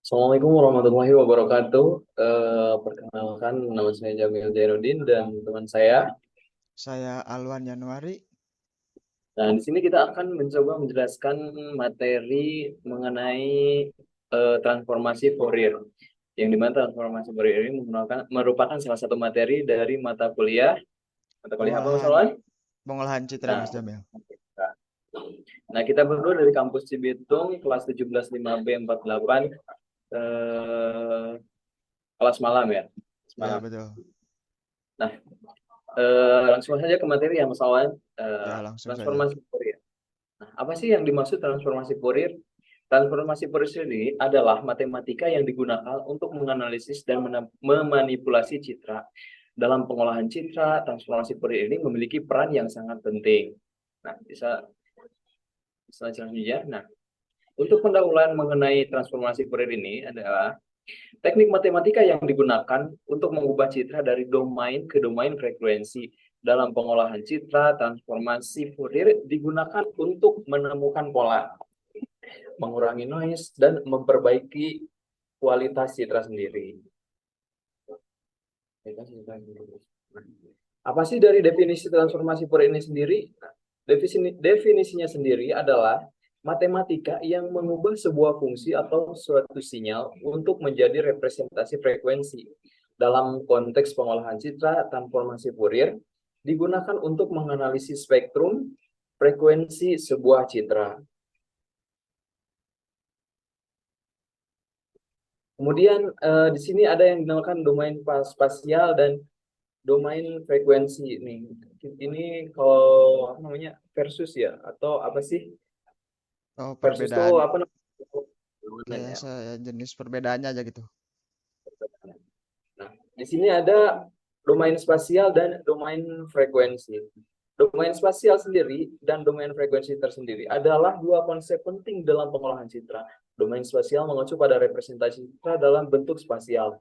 Assalamualaikum warahmatullahi wabarakatuh. Perkenalkan, nama saya Jamil Jainuddin dan teman saya. Saya Alwan Januari. Nah, di sini kita akan mencoba menjelaskan materi mengenai transformasi Fourier. Yang dimana transformasi Fourier ini merupakan salah satu materi dari mata kuliah apa Mas Pengolahan Alwan? pengolahan citra Nah, Mas Jamil. nah, kita berdua dari kampus Cibitung, kelas 175B48, eh, kelas malam ya. Kelas Ya, malam. betul. Nah, langsung saja ke materi yang soal Ya, langsung saja. transformasi Fourier. Nah, apa sih yang dimaksud transformasi Fourier? Transformasi Fourier sendiri adalah matematika yang digunakan untuk menganalisis dan memanipulasi citra. Dalam pengolahan citra, transformasi Fourier ini memiliki peran yang sangat penting. Nah, bisa selanjutnya. Nah, untuk pendahuluan mengenai transformasi Fourier ini adalah teknik matematika yang digunakan untuk mengubah citra dari domain ke domain frekuensi. Dalam pengolahan citra, transformasi Fourier digunakan untuk menemukan pola, mengurangi noise, dan memperbaiki kualitas citra sendiri. Apa sih dari definisi transformasi Fourier ini sendiri? Nah, definisinya sendiri adalah matematika yang mengubah sebuah fungsi atau suatu sinyal untuk menjadi representasi frekuensi. Dalam konteks pengolahan citra, transformasi Fourier digunakan untuk menganalisis spektrum frekuensi sebuah citra. Kemudian di sini ada yang dinamakan domain spasial dan domain frekuensi nih. Ini kalau apa namanya versus ya atau apa sih? Oh, Versus tuh perbedaan. apa namanya Ya, ya? saya jenis perbedaannya aja gitu. Nah, di sini ada domain spasial dan domain frekuensi. Domain spasial sendiri dan domain frekuensi tersendiri adalah dua konsep penting dalam pengolahan citra. Domain spasial mengacu pada representasi citra dalam bentuk spasial,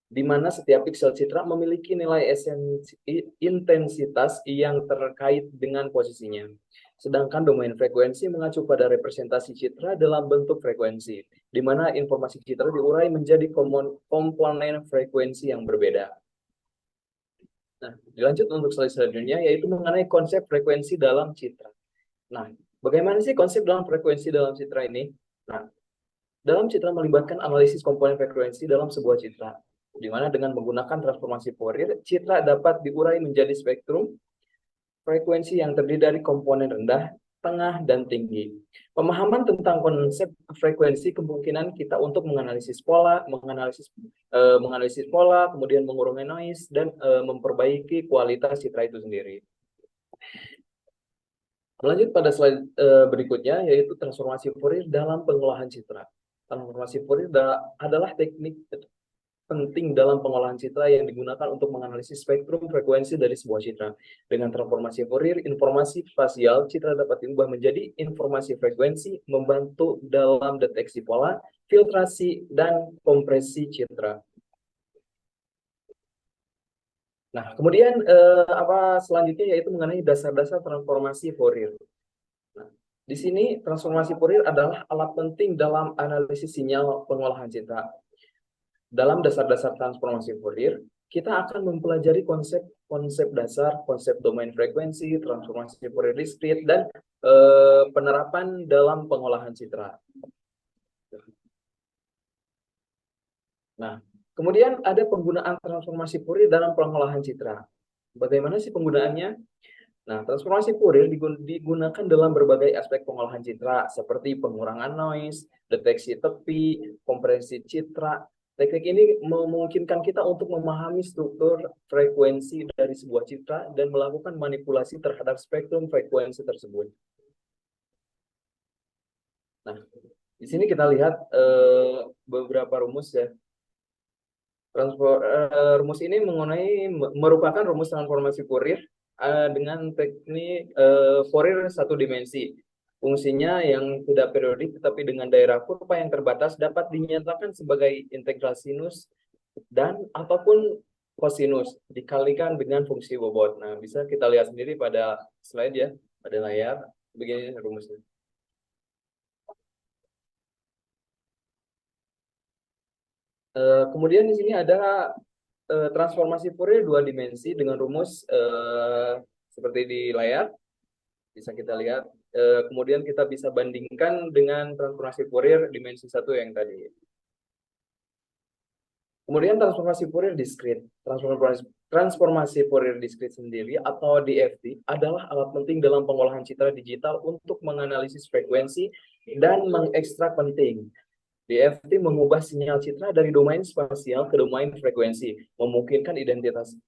di mana setiap piksel citra memiliki nilai intensitas yang terkait dengan posisinya. Sedangkan domain frekuensi mengacu pada representasi citra dalam bentuk frekuensi, di mana informasi citra diurai menjadi komponen frekuensi yang berbeda. Nah, dilanjut untuk slide selanjutnya, yaitu mengenai konsep frekuensi dalam citra. Nah, bagaimana sih konsep dalam frekuensi dalam citra ini? Nah, dalam citra melibatkan analisis komponen frekuensi dalam sebuah citra, di mana dengan menggunakan transformasi Fourier, citra dapat diurai menjadi spektrum frekuensi yang terdiri dari komponen rendah, tengah, dan tinggi. Pemahaman tentang konsep frekuensi kemungkinan kita untuk menganalisis pola, menganalisis pola, kemudian mengurangi noise dan memperbaiki kualitas citra itu sendiri. Lanjut pada slide berikutnya, yaitu transformasi Fourier dalam pengolahan citra. Transformasi Fourier adalah teknik penting dalam pengolahan citra yang digunakan untuk menganalisis spektrum frekuensi dari sebuah citra. Dengan transformasi Fourier, informasi spasial citra dapat diubah menjadi informasi frekuensi, membantu dalam deteksi pola, filtrasi, dan kompresi citra. Nah, kemudian apa selanjutnya yaitu mengenai dasar-dasar transformasi Fourier. Nah, di sini transformasi Fourier adalah alat penting dalam analisis sinyal pengolahan citra. Dalam dasar-dasar transformasi Fourier, kita akan mempelajari konsep dasar, konsep domain frekuensi, transformasi Fourier discrete, dan penerapan dalam pengolahan citra. Nah, kemudian ada penggunaan transformasi Fourier dalam pengolahan citra. Bagaimana sih penggunaannya? Nah, transformasi Fourier digunakan dalam berbagai aspek pengolahan citra, seperti pengurangan noise, deteksi tepi, kompresi citra. Teknik ini memungkinkan kita untuk memahami struktur frekuensi dari sebuah citra dan melakukan manipulasi terhadap spektrum frekuensi tersebut. Nah, di sini kita lihat beberapa rumus ya. Rumus ini merupakan rumus transformasi Fourier dengan teknik Fourier satu dimensi. Fungsinya yang tidak periodik tetapi dengan daerah kurva yang terbatas dapat dinyatakan sebagai integral sinus dan ataupun kosinus dikalikan dengan fungsi bobot. Nah, bisa kita lihat sendiri pada slide ya, pada layar. Begini rumusnya. Kemudian di sini ada transformasi Fourier dua dimensi dengan rumus seperti di layar, bisa kita lihat. Kemudian kita bisa bandingkan dengan transformasi Fourier dimensi satu yang tadi. Kemudian transformasi Fourier diskrit. Transformasi Fourier diskrit sendiri atau DFT adalah alat penting dalam pengolahan citra digital untuk menganalisis frekuensi dan mengekstrak penting. DFT mengubah sinyal citra dari domain spasial ke domain frekuensi, memungkinkan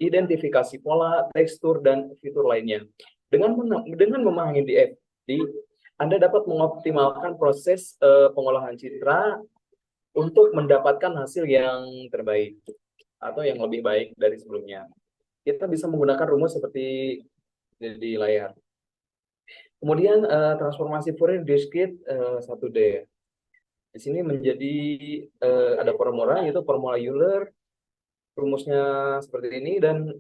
identifikasi pola, tekstur, dan fitur lainnya. Dengan memahami DFT, Anda dapat mengoptimalkan proses pengolahan citra untuk mendapatkan hasil yang terbaik atau yang lebih baik dari sebelumnya. Kita bisa menggunakan rumus seperti di layar. Kemudian transformasi Fourier discrete 1D. Di sini menjadi ada formula, yaitu formula Euler, rumusnya seperti ini dan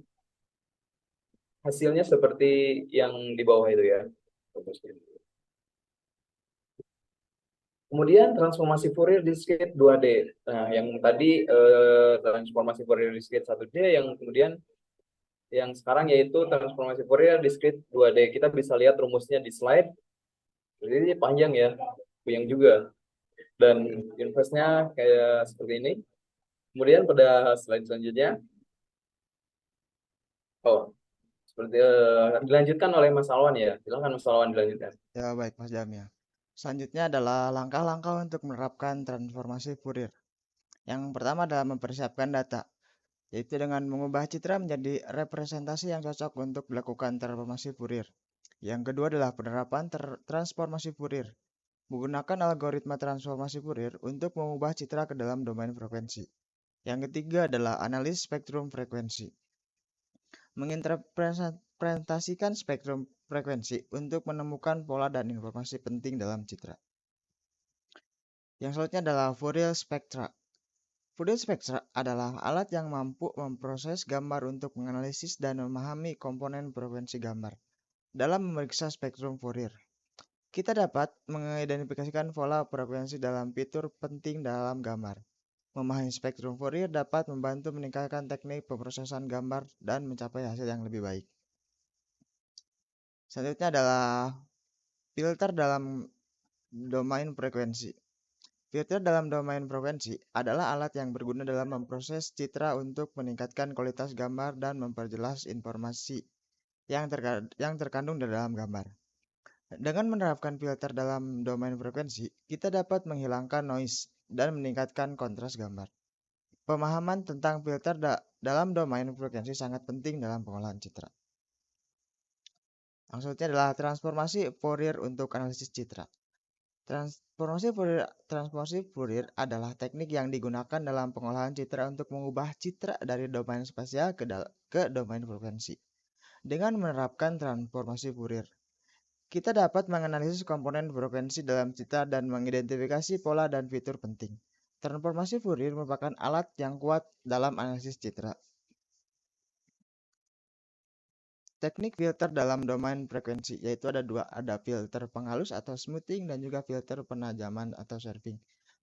hasilnya seperti yang di bawah itu ya. Kemudian transformasi Fourier discrete 2D. Nah, yang tadi transformasi Fourier discrete 1D, yang kemudian yang sekarang yaitu transformasi Fourier discrete 2D. Kita bisa lihat rumusnya di slide. Jadi panjang ya, panjang juga. Dan inverse-nya kayak seperti ini. Kemudian pada slide selanjutnya, seperti dilanjutkan oleh Mas Alwan ya. Silakan Mas Alwan dilanjutkan. Ya, baik Mas Jamil. Selanjutnya adalah langkah-langkah untuk menerapkan transformasi Fourier. Yang pertama adalah mempersiapkan data, yaitu dengan mengubah citra menjadi representasi yang cocok untuk melakukan transformasi Fourier. Yang kedua adalah penerapan transformasi Fourier, menggunakan algoritma transformasi Fourier untuk mengubah citra ke dalam domain frekuensi. Yang ketiga adalah analis spektrum frekuensi, menginterpretasikan spektrum frekuensi untuk menemukan pola dan informasi penting dalam citra. Yang selanjutnya adalah Fourier spectra. Fourier spectra adalah alat yang mampu memproses gambar untuk menganalisis dan memahami komponen frekuensi gambar. Dalam memeriksa spektrum Fourier, kita dapat mengidentifikasikan pola frekuensi dalam fitur penting dalam gambar. Memahami spektrum Fourier dapat membantu meningkatkan teknik pemrosesan gambar dan mencapai hasil yang lebih baik. Selanjutnya adalah filter dalam domain frekuensi. Filter dalam domain frekuensi adalah alat yang berguna dalam memproses citra untuk meningkatkan kualitas gambar dan memperjelas informasi yang terkandung di dalam gambar. Dengan menerapkan filter dalam domain frekuensi, kita dapat menghilangkan noise dan meningkatkan kontras gambar. Pemahaman tentang filter dalam domain frekuensi sangat penting dalam pengolahan citra. Yang selanjutnya adalah transformasi Fourier untuk analisis citra. Transformasi Fourier adalah teknik yang digunakan dalam pengolahan citra untuk mengubah citra dari domain spasial ke domain frekuensi. Dengan menerapkan transformasi Fourier, kita dapat menganalisis komponen frekuensi dalam citra dan mengidentifikasi pola dan fitur penting. Transformasi Fourier merupakan alat yang kuat dalam analisis citra. Teknik filter dalam domain frekuensi, yaitu ada dua, ada filter penghalus atau smoothing dan juga filter penajaman atau sharpening.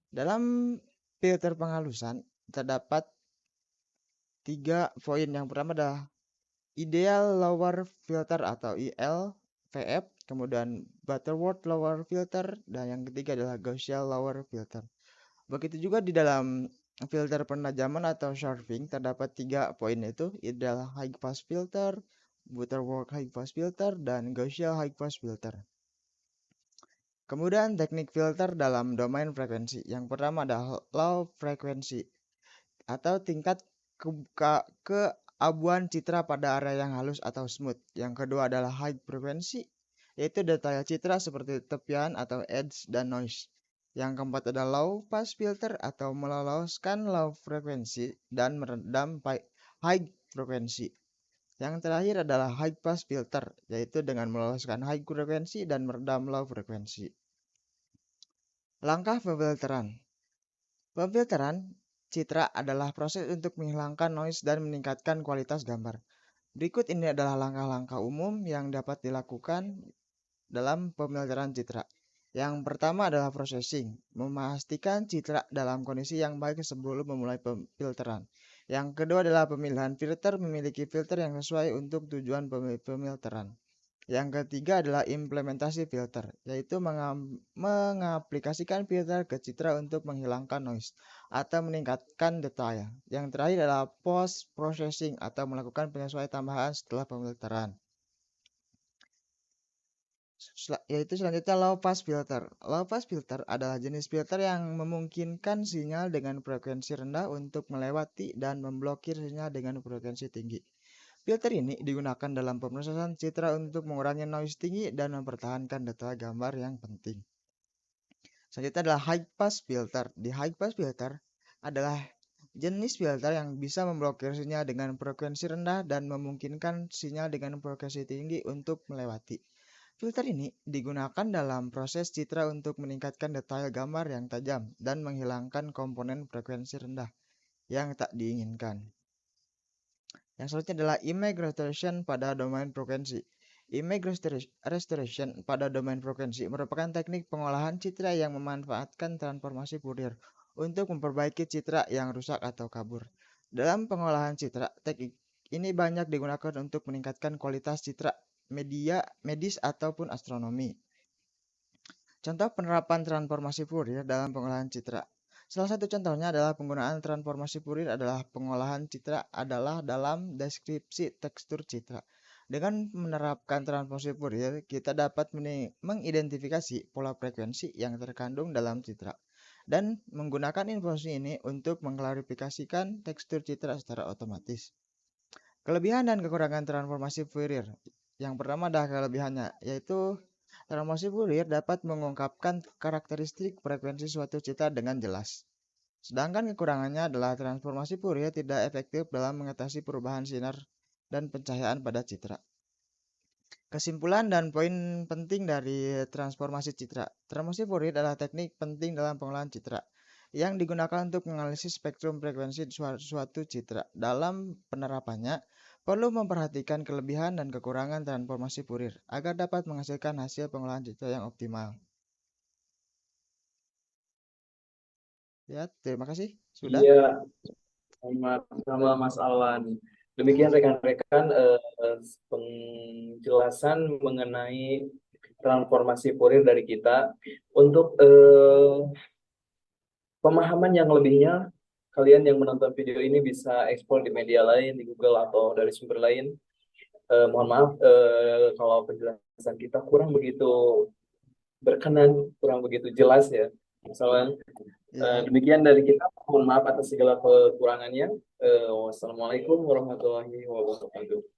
Dalam filter penghalusan terdapat 3 poin. Yang pertama adalah ideal lower filter atau ILVF, kemudian Butterworth lower filter, dan yang ketiga adalah Gaussian lower filter. Begitu juga di dalam filter penajaman atau sharpening terdapat 3 poin, yaitu ideal high pass filter, Butterworth high pass filter, dan Gaussian high pass filter. Kemudian teknik filter dalam domain frekuensi. Yang pertama adalah low frekuensi atau tingkat keabuan citra pada area yang halus atau smooth. Yang kedua adalah high frekuensi, yaitu detail citra seperti tepian atau edge dan noise. Yang keempat adalah low pass filter atau meloloskan low frekuensi dan meredam high frekuensi. Yang terakhir adalah high pass filter, yaitu dengan meloloskan high frekuensi dan meredam low frekuensi. Langkah pemfilteran. Pemfilteran citra adalah proses untuk menghilangkan noise dan meningkatkan kualitas gambar. Berikut ini adalah langkah-langkah umum yang dapat dilakukan dalam pemfilteran citra. Yang pertama adalah processing, memastikan citra dalam kondisi yang baik sebelum memulai filteran. Yang kedua adalah pemilihan filter, memiliki filter yang sesuai untuk tujuan pemilteran. Yang ketiga adalah implementasi filter, yaitu mengaplikasikan filter ke citra untuk menghilangkan noise atau meningkatkan detail. Yang terakhir adalah post processing atau melakukan penyesuaian tambahan setelah pemilteran. Yaitu selanjutnya low pass filter. Low pass filter adalah jenis filter yang memungkinkan sinyal dengan frekuensi rendah untuk melewati dan memblokir sinyal dengan frekuensi tinggi. Filter ini digunakan dalam pemrosesan citra untuk mengurangi noise tinggi dan mempertahankan detail gambar yang penting. Selanjutnya adalah high pass filter. Di high pass filter adalah jenis filter yang bisa memblokir sinyal dengan frekuensi rendah dan memungkinkan sinyal dengan frekuensi tinggi untuk melewati. Filter ini digunakan dalam proses citra untuk meningkatkan detail gambar yang tajam dan menghilangkan komponen frekuensi rendah yang tak diinginkan. Yang selanjutnya adalah image restoration pada domain frekuensi. Image restoration pada domain frekuensi merupakan teknik pengolahan citra yang memanfaatkan transformasi Fourier untuk memperbaiki citra yang rusak atau kabur. Dalam pengolahan citra, teknik ini banyak digunakan untuk meningkatkan kualitas citra media, medis ataupun astronomi. Contoh penerapan transformasi Fourier dalam pengolahan citra. Salah satu contohnya adalah penggunaan transformasi Fourier adalah pengolahan citra adalah dalam deskripsi tekstur citra. Dengan menerapkan transformasi Fourier, kita dapat mengidentifikasi pola frekuensi yang terkandung dalam citra dan menggunakan informasi ini untuk mengklarifikasikan tekstur citra secara otomatis. Kelebihan dan kekurangan transformasi Fourier. Yang pertama adalah kelebihannya, yaitu transformasi Fourier dapat mengungkapkan karakteristik frekuensi suatu citra dengan jelas. Sedangkan kekurangannya adalah transformasi Fourier tidak efektif dalam mengatasi perubahan sinar dan pencahayaan pada citra. Kesimpulan dan poin penting dari transformasi citra. Transformasi Fourier adalah teknik penting dalam pengolahan citra yang digunakan untuk menganalisis spektrum frekuensi suatu citra. Dalam penerapannya, perlu memperhatikan kelebihan dan kekurangan transformasi Fourier agar dapat menghasilkan hasil pengolahan citra yang optimal. Ya, terima kasih. Sudah? Iya, sama Mas Awan. Demikian rekan-rekan penjelasan mengenai transformasi Fourier dari kita. Untuk pemahaman yang lebihnya, kalian yang menonton video ini bisa ekspor di media lain, di Google atau dari sumber lain. Mohon maaf kalau penjelasan kita kurang begitu berkenan, kurang begitu jelas ya. Misalnya, Ya. demikian dari kita. Mohon maaf atas segala kekurangannya. Wassalamualaikum warahmatullahi wabarakatuh.